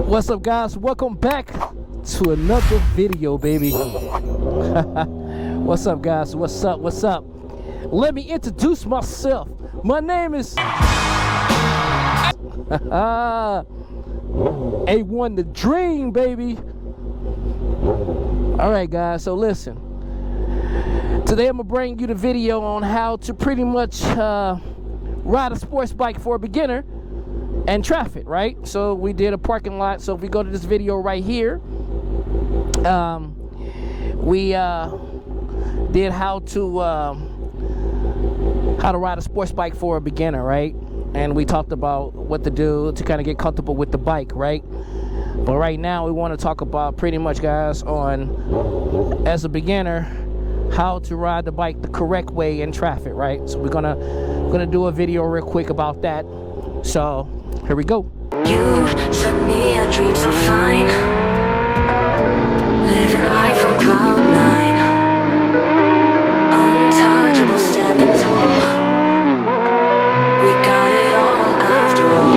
What's up, guys? Welcome back to another video, baby. What's up, guys? What's up? What's up? Let me introduce myself. My name is A1 the Dream, baby. All right, guys, so listen. Today I'm gonna bring you the video on how to pretty much ride a sports bike for a beginner and traffic, right? So we did a parking lot. So if we go to this video right here, we did how to ride a sports bike for a beginner, right? And we talked about what to do to kind of get comfortable with the bike, right? But right now we want to talk about pretty much, guys, on as a beginner how to ride the bike the correct way in traffic, right? So we're gonna do a video real quick about that. So here we go. You set me a dream so fine, living life on cloud nine, untouchable, standing tall. We got it all after all.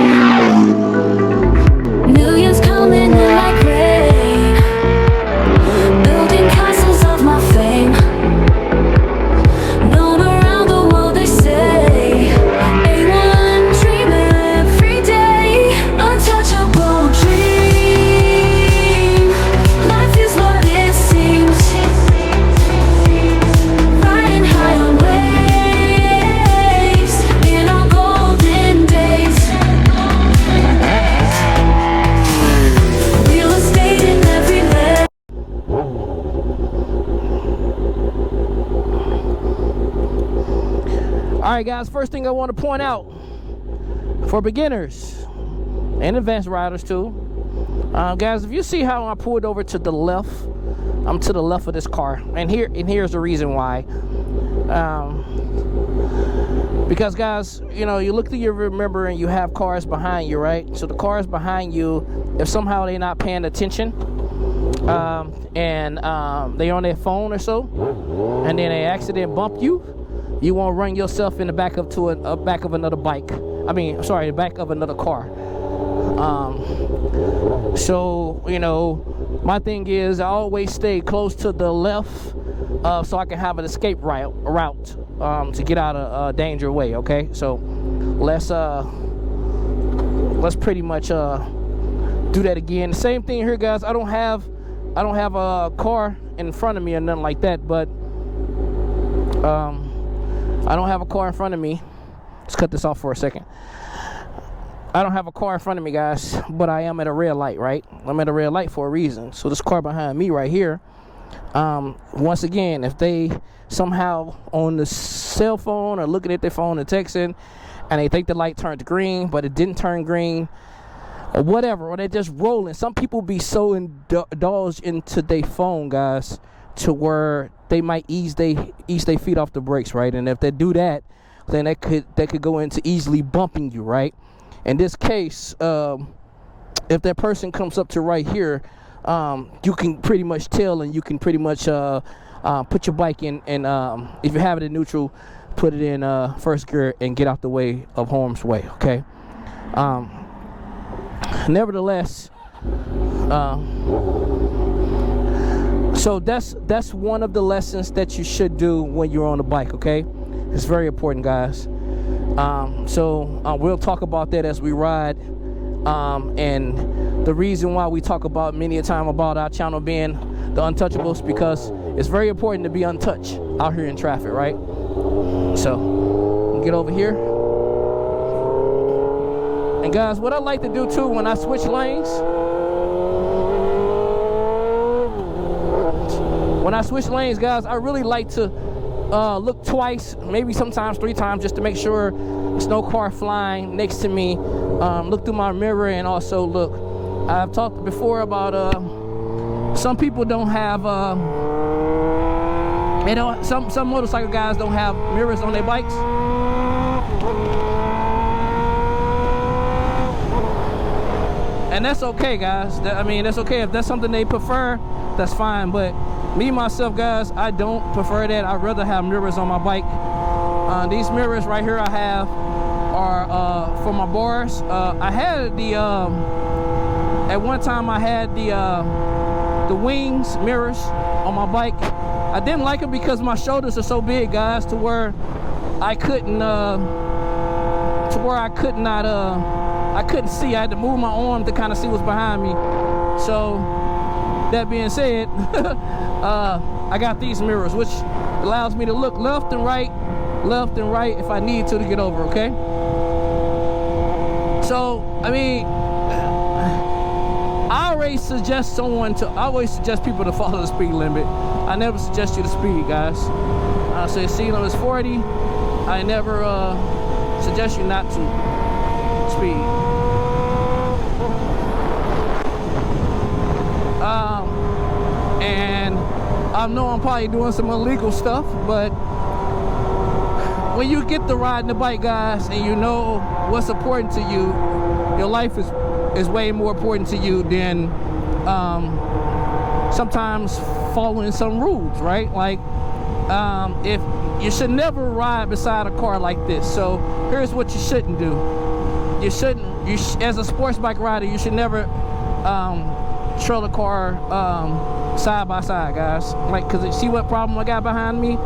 Millions coming in like rain, building castles of my fame. Known around the world, they say A1 dream every day. Untouchable dream. Life is what it seems. Riding high on waves in our golden days. Real estate in every land. All right, guys, first thing I want to point out for beginners and advanced riders too, guys, if you see how I pulled over to the left, I'm to the left of this car, and here's the reason why. Because, guys, you know, you look through your rear mirror and you have cars behind you, right? So the cars behind you, if somehow they're not paying attention, and they on their phone or so, and then they accident bump you, you won't run yourself in the back of back of another bike. I mean, sorry, the back of another car. So, you know, my thing is I always stay close to the left, so I can have an escape route to get out of danger way. Okay, so let's pretty much do that again. The same thing here, guys. I don't have a car in front of me or nothing like that, but I don't have a car in front of me. Let's cut this off for a second. I don't have a car in front of me, guys, but I am at a red light, right? I'm at a red light for a reason. So this car behind me right here, once again, if they somehow on the cell phone or looking at their phone and texting, and they think the light turned green, but it didn't turn green, or whatever, or they're just rolling. Some people be so indulged into their phone, guys, to where they might ease their feet off the brakes, right? And if they do that, then they could go into easily bumping you, right? In this case, if that person comes up to right here, you can pretty much tell, and you can pretty much put your bike in, and if you have it in neutral, put it in first gear and get out the way of harm's way. Okay. Nevertheless, so that's one of the lessons that you should do when you're on a bike. Okay, it's very important, guys. So we'll talk about that as we ride, and the reason why we talk about many a time about our channel being the Untouchables, because it's very important to be untouched out here in traffic, right? So get over here, and guys, what I like to do too when I switch lanes, guys, I really like to look twice, maybe sometimes 3 times, just to make sure there's no car flying next to me. Look through my mirror, and also look. I've talked before about some people don't have some motorcycle guys don't have mirrors on their bikes. And that's okay, guys. I mean, that's okay. If that's something they prefer, that's fine. But me, myself, guys, I don't prefer that. I'd rather have mirrors on my bike. These mirrors right here I have, are for my bars. I had the at one time I had the wings mirrors on my bike. I didn't like them because my shoulders are so big, guys, to where I couldn't I couldn't see. I had to move my arm to kind of see what's behind me. So that being said, I got these mirrors, which allows me to look left and right if I need to get over, okay? So, I mean, I always suggest people to follow the speed limit. I never suggest you to speed, guys. I say speed limit is 40. I never suggest you not to speed. And I know I'm probably doing some illegal stuff, but when you get to riding the bike, guys, and you know what's important to you, your life is way more important to you than sometimes following some rules, right? Like, if you should never ride beside a car like this. So here's what you shouldn't do. As a sports bike rider, you should never trail a car side by side, guys. Like, cause you see what problem I got behind me?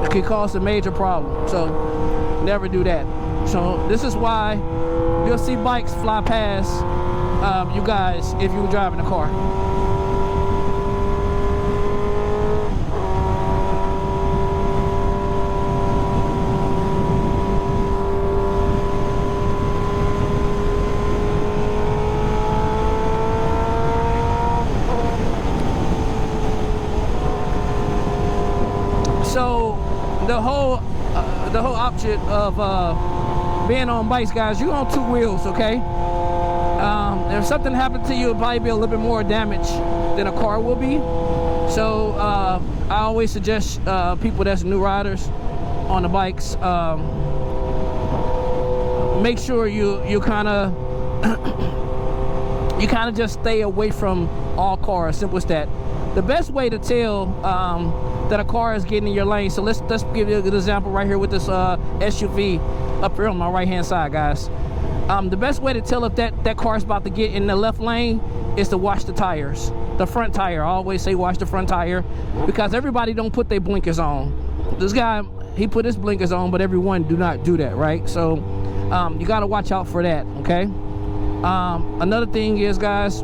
It could cause a major problem. So never do that. So this is why you'll see bikes fly past you guys if you're driving a car. So the whole object of being on bikes, guys, you're on two wheels, okay? If something happened to you, it'll probably be a little bit more damage than a car will be. So I always suggest people that's new riders on the bikes, make sure you kind of just stay away from all cars. Simple as that. The best way to tell that a car is getting in your lane, so let's give you a good example right here with this SUV up here on my right hand side, guys. The best way to tell if that car is about to get in the left lane is to watch the tires, the front tire. I always say watch the front tire, because everybody don't put their blinkers on. This guy, he put his blinkers on, but everyone do not do that, right? So you got to watch out for that, okay? Another thing is, guys,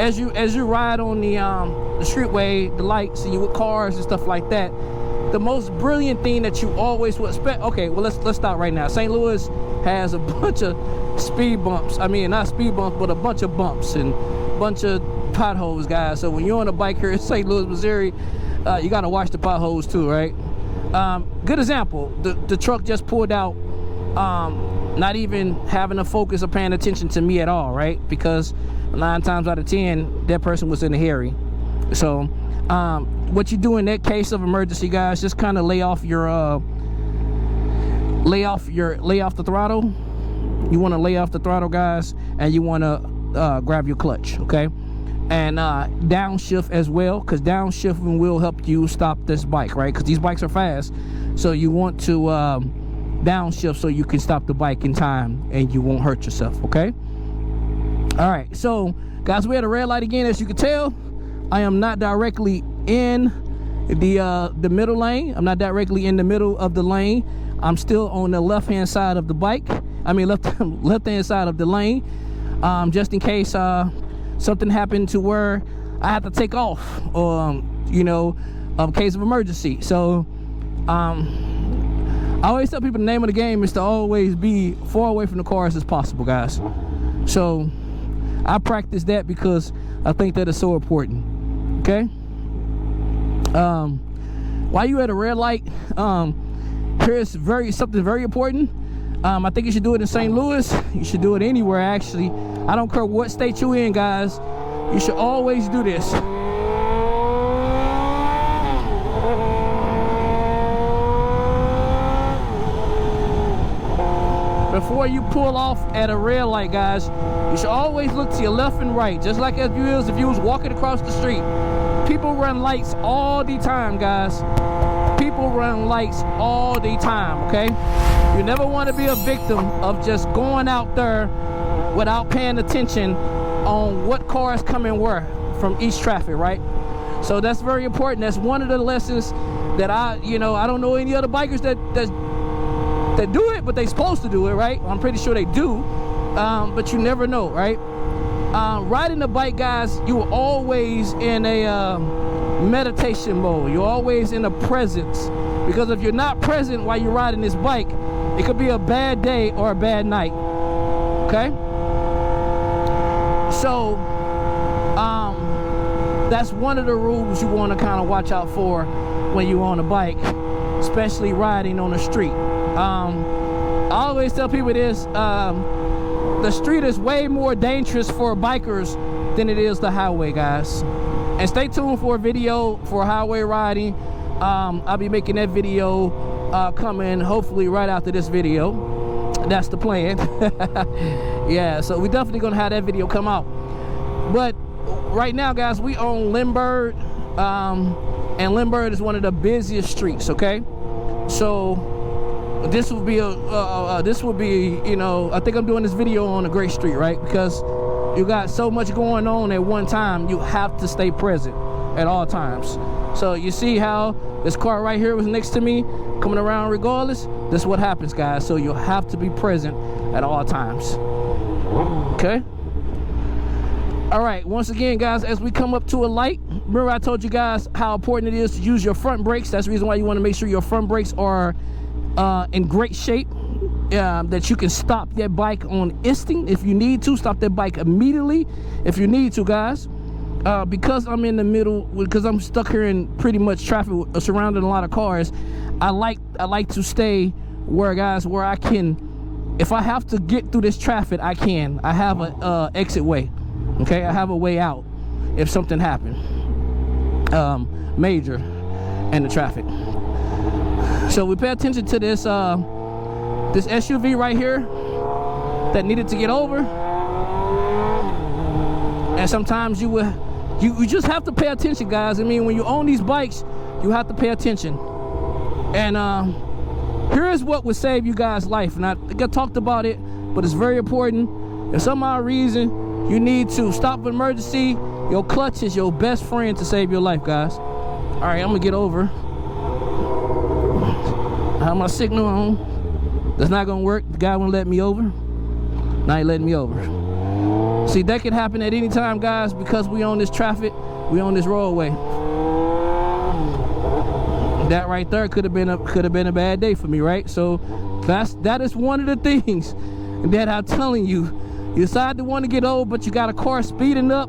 as you ride on the streetway, the lights, and you with cars and stuff like that, the most brilliant thing that you always would expect. Okay, well let's stop right now. St. Louis has a bunch of speed bumps. I mean, not speed bumps, but a bunch of bumps and a bunch of potholes, guys. So when you're on a bike here in St. Louis, Missouri, you gotta watch the potholes too, right? Good example. The truck just pulled out, not even having a focus or paying attention to me at all, right? Because 9 times out of 10, that person was in a hurry. So what you do in that case of emergency, guys, just kind of lay off the throttle. You want to lay off the throttle, guys, and you want to grab your clutch, okay? And downshift as well, because downshifting will help you stop this bike, right? Because these bikes are fast, so you want to downshift so you can stop the bike in time and you won't hurt yourself, okay? All right, so guys, we're at a red light again. As you can tell, I am not directly in the middle lane. I'm not directly in the middle of the lane. I'm still on the left hand side of the bike. I mean left hand side of the lane, just in case something happened to where I have to take off, or case of emergency. So I always tell people the name of the game is to always be far away from the cars as possible, guys. So I practice that because I think that is so important, okay? While you at a red light, here's something very important. I think you should do it in St. Louis. You should do it anywhere, actually. I don't care what state you in, guys. You should always do this. Before you pull off at a red light, guys, you should always look to your left and right, just like if you was walking across the street. People run lights all the time, guys. People run lights all the time, okay? You never want to be a victim of just going out there without paying attention on what cars coming where from each traffic, right? So that's very important. That's one of the lessons that I don't know any other bikers that do it, but they supposed to do it, right? I'm pretty sure they do, but you never know, right? Riding a bike, guys, you are always in a meditation mode. You're always in a presence, because if you're not present while you're riding this bike, it could be a bad day or a bad night, okay? So that's one of the rules you want to kind of watch out for when you're on a bike, especially riding on the street. I always tell people this: the street is way more dangerous for bikers than it is the highway, guys. And stay tuned for a video for highway riding. I'll be making that video coming hopefully right after this video. That's the plan. Yeah, so we're definitely gonna have that video come out. But right now, guys, we on Lindbergh, and Lindbergh is one of the busiest streets, okay? So this will be I think I'm doing this video on a great street, right? Because you got so much going on at one time, you have to stay present at all times. So you see how this car right here was next to me, coming around regardless? This is what happens, guys. So you have to be present at all times, okay? All right, once again, guys, as we come up to a light, remember I told you guys how important it is to use your front brakes. That's the reason why you want to make sure your front brakes are in great shape, that you can stop that bike on instinct if you need to. Stop that bike immediately if you need to, guys. Because I'm in the middle, because I'm stuck here in pretty much traffic, surrounding a lot of cars, I like to stay where I can, if I have to get through this traffic, I can. I have a exit way. Okay, I have a way out if something happened major in the traffic. So we pay attention to this this SUV right here that needed to get over. And sometimes you just have to pay attention, guys. I mean, when you own these bikes, you have to pay attention. And here is what would save you guys' life. And I think I talked about it, but it's very important. If some odd reason you need to stop an emergency, your clutch is your best friend to save your life, guys. All right, I'm gonna get over. I have my signal on. That's not gonna work. The guy won't let me over. Now he letting me over. See, that could happen at any time, guys, because we on this traffic, we on this roadway. That right there could have been a bad day for me, right? So that is one of the things that I'm telling you. You decide to want to get over, but you got a car speeding up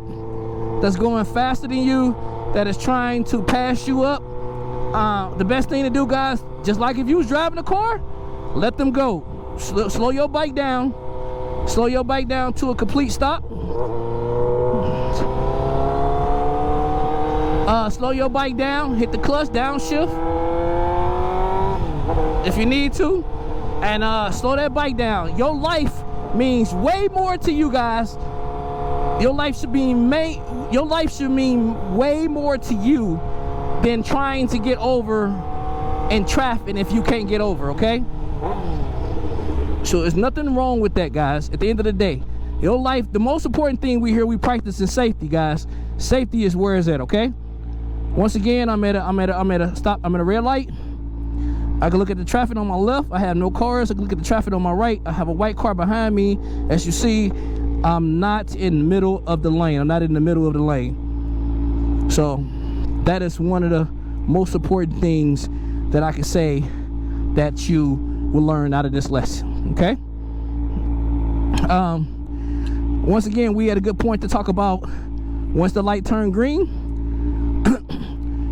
that's going faster than you, that is trying to pass you up. The best thing to do, guys, just like if you was driving a car, let them go. Slow your bike down. Slow your bike down to a complete stop. Slow your bike down. Hit the clutch, downshift if you need to, and slow that bike down. Your life means way more to you, guys. Your life should mean way more to you than trying to get over in traffic if you can't get over, okay? So there's nothing wrong with that, guys. At the end of the day, your life, the most important thing we practice in safety, guys. Safety is where it's at, okay? Once again, I'm at a red light. I can look at the traffic on my left. I have no cars. I can look at the traffic on my right. I have a white car behind me. As you see, I'm not in the middle of the lane. I'm not in the middle of the lane. So that is one of the most important things that I can say that you will learn out of this lesson, okay? Once again, we had a good point to talk about. Once the light turned green,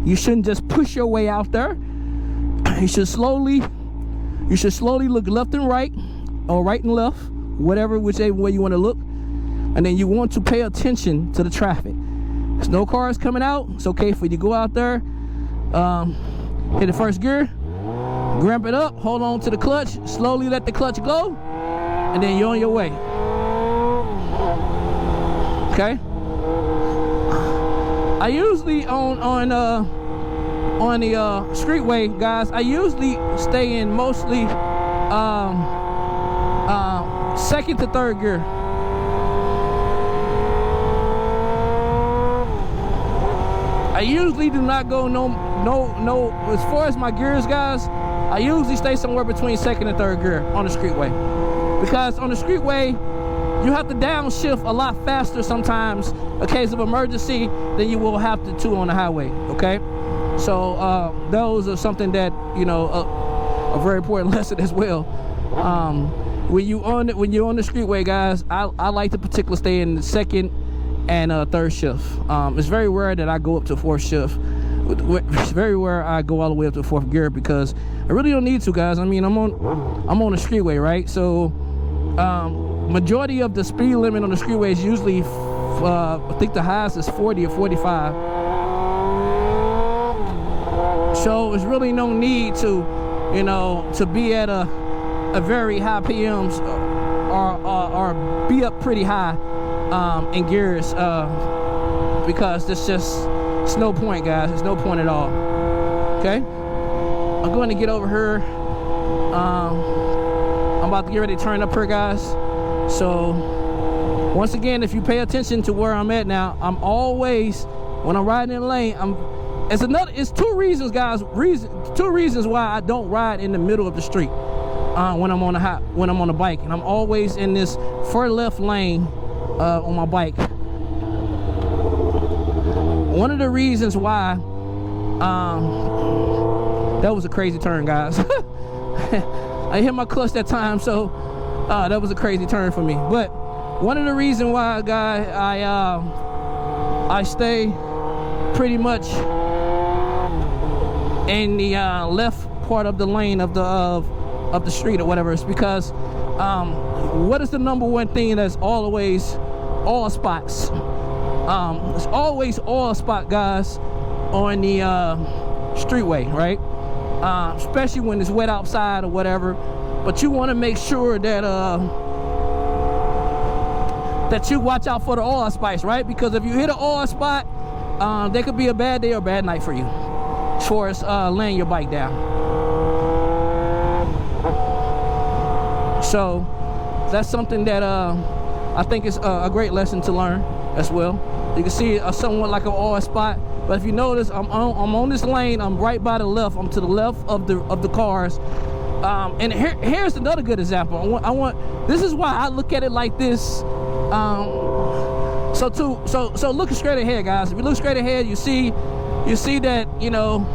you shouldn't just push your way out there. You should slowly look left and right, or right and left, whichever way you want to look. And then you want to pay attention to the traffic. There's no cars coming out. It's okay for you to go out there, hit the first gear, ramp it up, hold on to the clutch, slowly let the clutch go, and then you're on your way. Okay? I usually on on the streetway, guys, I usually stay in mostly second to third gear. I usually do not go no as far as my gears, guys. I usually stay somewhere between second and third gear on the streetway, because on the streetway you have to downshift a lot faster sometimes in case of emergency than you will have to on the highway. Okay, so those are something that, you know, a very important lesson as well. When you're on the streetway, guys, I like to particularly stay in the second and third shift. It's very rare that I go up to fourth shift. It's very rare I go all the way up to fourth gear, because I really don't need to, guys. I mean, I'm on the streetway, right? So majority of the speed limit on the streetway is usually I think the highest is 40 or 45. So there's really no need to, you know, to be at a very high PMs or be up pretty high in gears, because it's no point, guys. There's no point at all. Okay, I'm going to get over here. I'm about to get ready to turn up here, guys. So once again, if you pay attention to where I'm at now, I'm always, when I'm riding in the lane, it's two reasons, guys. Two reasons why I don't ride in the middle of the street when I'm on a bike, and I'm always in this far left lane on my bike. One of the reasons why, that was a crazy turn, guys. I hit my clutch that time, so that was a crazy turn for me. But one of the reasons why, guys, I stay pretty much in the left part of the lane of the street or whatever, is because what is the number one thing that's always oil spots? There's always oil spot, guys, on the streetway, right? Especially when it's wet outside or whatever. But you want to make sure that that you watch out for the oil spots, right? Because if you hit an oil spot, there could be a bad day or a bad night for you as far as laying your bike down. So that's something that I think is a great lesson to learn as well. You can see somewhat like an oil spot, but if you notice, I'm on this lane. I'm right by the left. I'm to the left of the cars. And here's another good example. This is why I look at it like this. So look straight ahead, guys. If you look straight ahead, you see that, you know,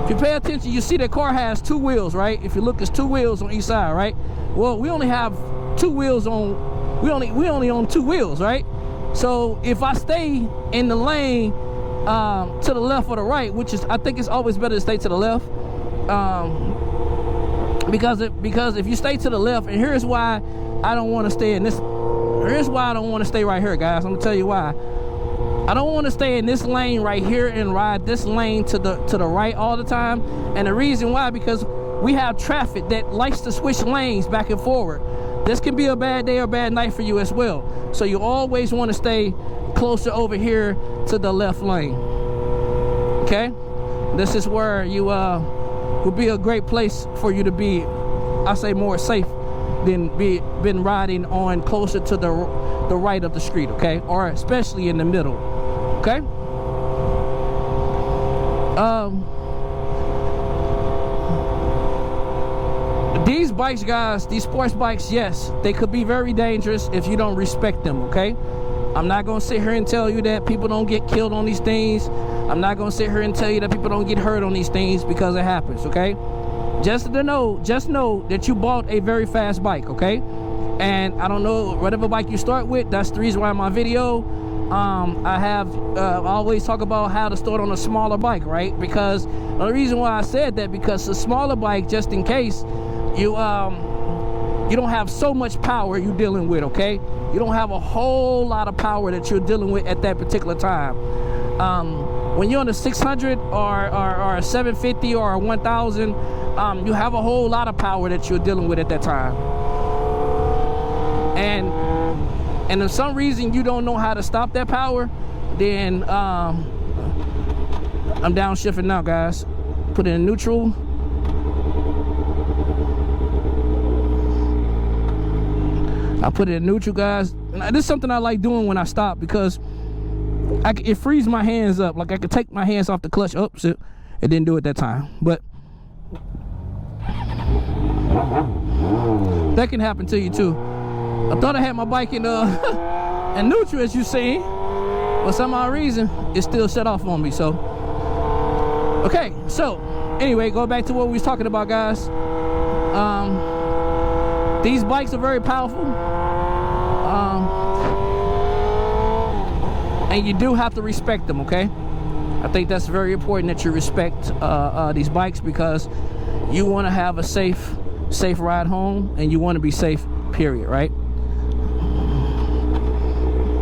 if you pay attention, you see that car has two wheels, right? If you look, there's two wheels on each side, right? Well, we only have two wheels on. We only own two wheels, right? So if I stay in the lane to the left or the right, which is, I think it's always better to stay to the left, because if you stay to the left, and here's why I don't want to stay in this. Here's why I don't want to stay right here, guys. I'm gonna tell you why. I don't want to stay in this lane right here and ride this lane to the right all the time. And the reason why, because we have traffic that likes to switch lanes back and forward. This can be a bad day or a bad night for you as well. So you always want to stay closer over here to the left lane. Okay? This is where you will be a great place for you to be, I say, more safe than been riding on closer to the right of the street, okay? Or especially in the middle, okay? These bikes, guys, these sports bikes, yes, they could be very dangerous if you don't respect them, okay? I'm not gonna sit here and tell you that people don't get killed on these things. I'm not gonna sit here and tell you that people don't get hurt on these things, because it happens, okay? Just know that you bought a very fast bike, okay? And I don't know, whatever bike you start with, that's the reason why in my video, I always talk about how to start on a smaller bike, right? Because the reason why I said that, because a smaller bike, just in case, you don't have so much power you're dealing with, okay? You don't have a whole lot of power that you're dealing with at that particular time. When you're on a 600 or a 750 or a 1000, you have a whole lot of power that you're dealing with at that time. And if some reason you don't know how to stop that power, then I'm downshifting now, guys. Put it in neutral. I put it in neutral, guys. Now, this is something I like doing when I stop because it frees my hands up. Like I could take my hands off the clutch. Oops, it didn't do it that time. But that can happen to you too. I thought I had my bike in in neutral, as you seen, but some odd reason it still shut off on me. So okay, so anyway, go back to what we was talking about, guys. These bikes are very powerful, and you do have to respect them, okay? I think that's very important that you respect these bikes, because you want to have a safe ride home, and you want to be safe, period, right?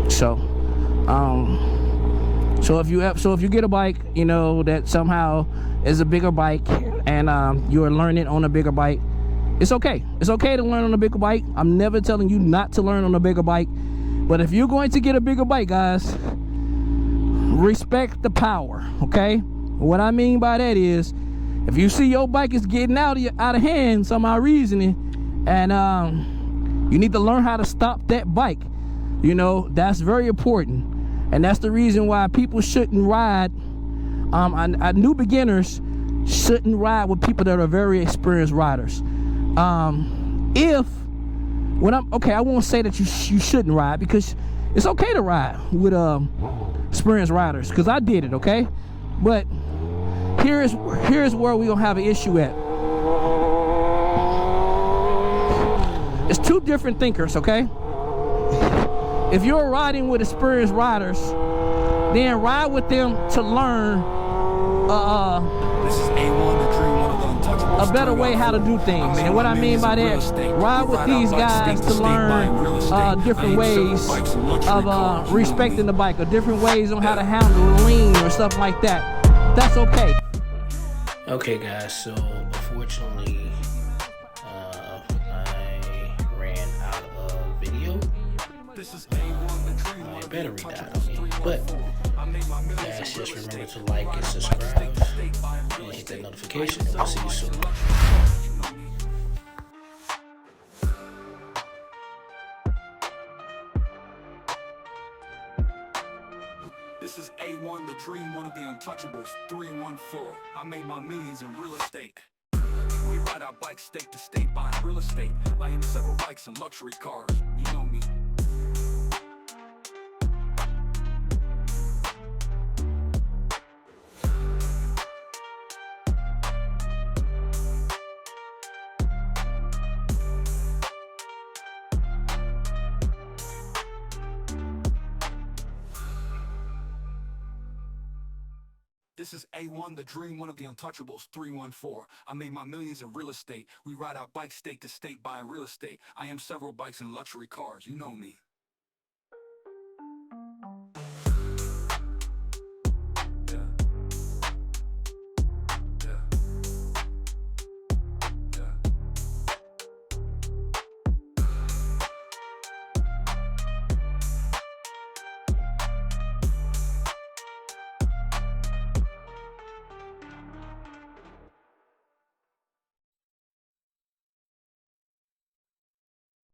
So if you get a bike, you know, that somehow is a bigger bike, and you are learning on a bigger bike, it's okay. It's okay to learn on a bigger bike. I'm never telling you not to learn on a bigger bike, but if you're going to get a bigger bike, guys, respect the power, okay? What I mean by that is, if you see your bike is getting out of hand somehow reasoning, and you need to learn how to stop that bike, you know, that's very important. And that's the reason why people shouldn't ride, new beginners shouldn't ride with people that are very experienced riders. I won't say that you shouldn't ride, because it's okay to ride with experienced riders, because I did it, okay? But here's where we gonna have an issue at. It's two different thinkers, okay? If you're riding with experienced riders, then ride with them to learn a better way how to do things. And what I mean by that, ride with these guys to learn different ways of respecting the bike, or different ways on how to handle lean or stuff like that. That's okay. Okay, guys, so unfortunately I ran out of video. My battery died on me, but guys, just remember to like and subscribe and hit that notification, and we'll see you soon. This is A1, the dream, one of the untouchables, 314. I made my millions in real estate. We ride our bikes state to state, buying real estate. I am several bikes and luxury cars, you know me. This is A1, the dream, one of the untouchables, 314. I made my millions in real estate. We ride our bikes state to state, buying real estate. I am several bikes and luxury cars, you know me.